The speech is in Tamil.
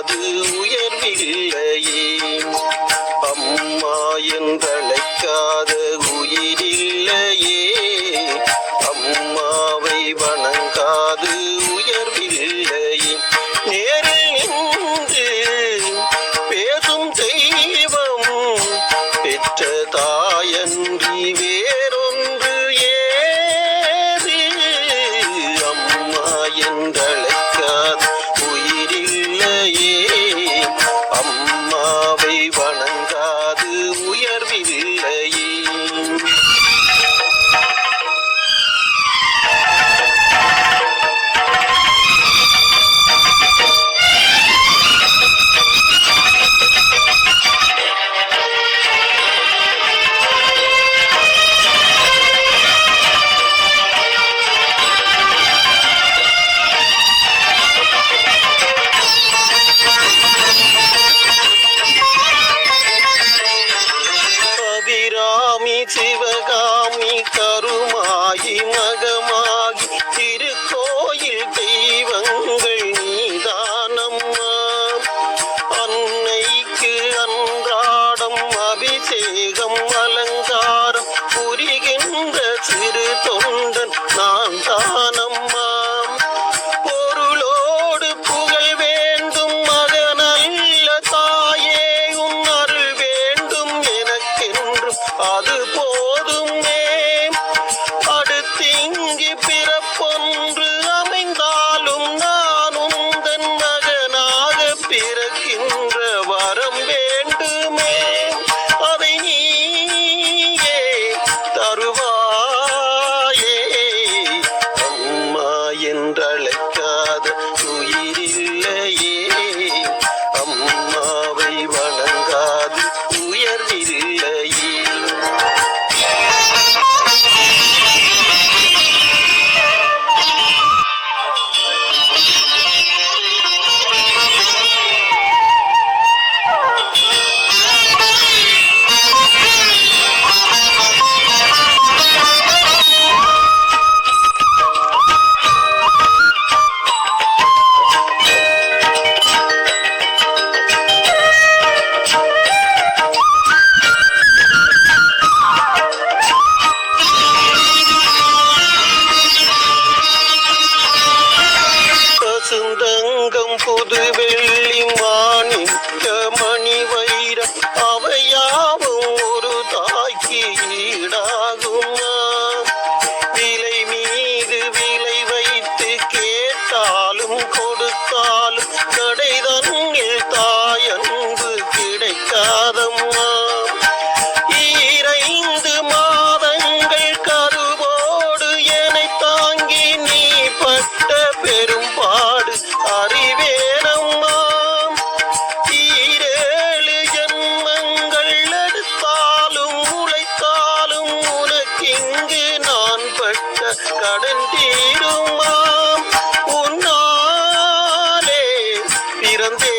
வணங்காது உயர்வில்லையே. அம்மா என்றழைக்காத உயிரில்லையே. அம்மாவை வணங்காது உயர்வில்லையே. நேரில் நின்று பேசும் தெய்வம் பெற்ற தாயன்றி வேறொன்று ஏது. அம்மா என்றழைக்காத உயிரில்லையே. அம்மாவை வணங்காது உயர்வில்லையே. சிவகாமி கருமாயி மகமாகி திருக்கோயில் தெய்வங்கள் நீதானம்மா. அன்னைக்கு அன்றாடம் அபிஷேகம் அலங்காரம் புரிகின்ற சிறு தொண்டன் நான் தானம்மா. பொருளோடு புகழ் வேண்டும் மகனல்ல தாயே, உன் அருள் வேண்டும் எனக்கென்றும் அது போதுமே. அடுத்திங்கி பிறப்பொன்று அமைந்தாலும் நான் உந்தன் மகனாக பிறக்கின்ற வரம் வேண்டுமே. அதை நீயே தருவாயே. அம்மா என்றழைக்காத உயிரில்லையே. அம்மாவை வணங்காது உயர்வில்லையே. சுந்தங்கம் புது வெள்ளி மாணிக்க மணி வைரம் அவையாவும் ஒரு தாய்க்கு ஈடாகுமா. விலை மீது விலை வைத்து கேட்டாலும் கொடுத்தாலும் கடை தன்னில் தாயன்பு கிடைக்காதம்மா. 2 மாதங்கள் கருவோடு என்னை தாங்கி நீ பட்ட பெரும்பாடு அறிவேனம்மா. 7 ஜன்மங்கள் எடுத்தாலும் உழைத்தாலும் உனக்கிங்கு நான் பட்ட கடன் தீருமாம். உன்னாலே பிறந்தே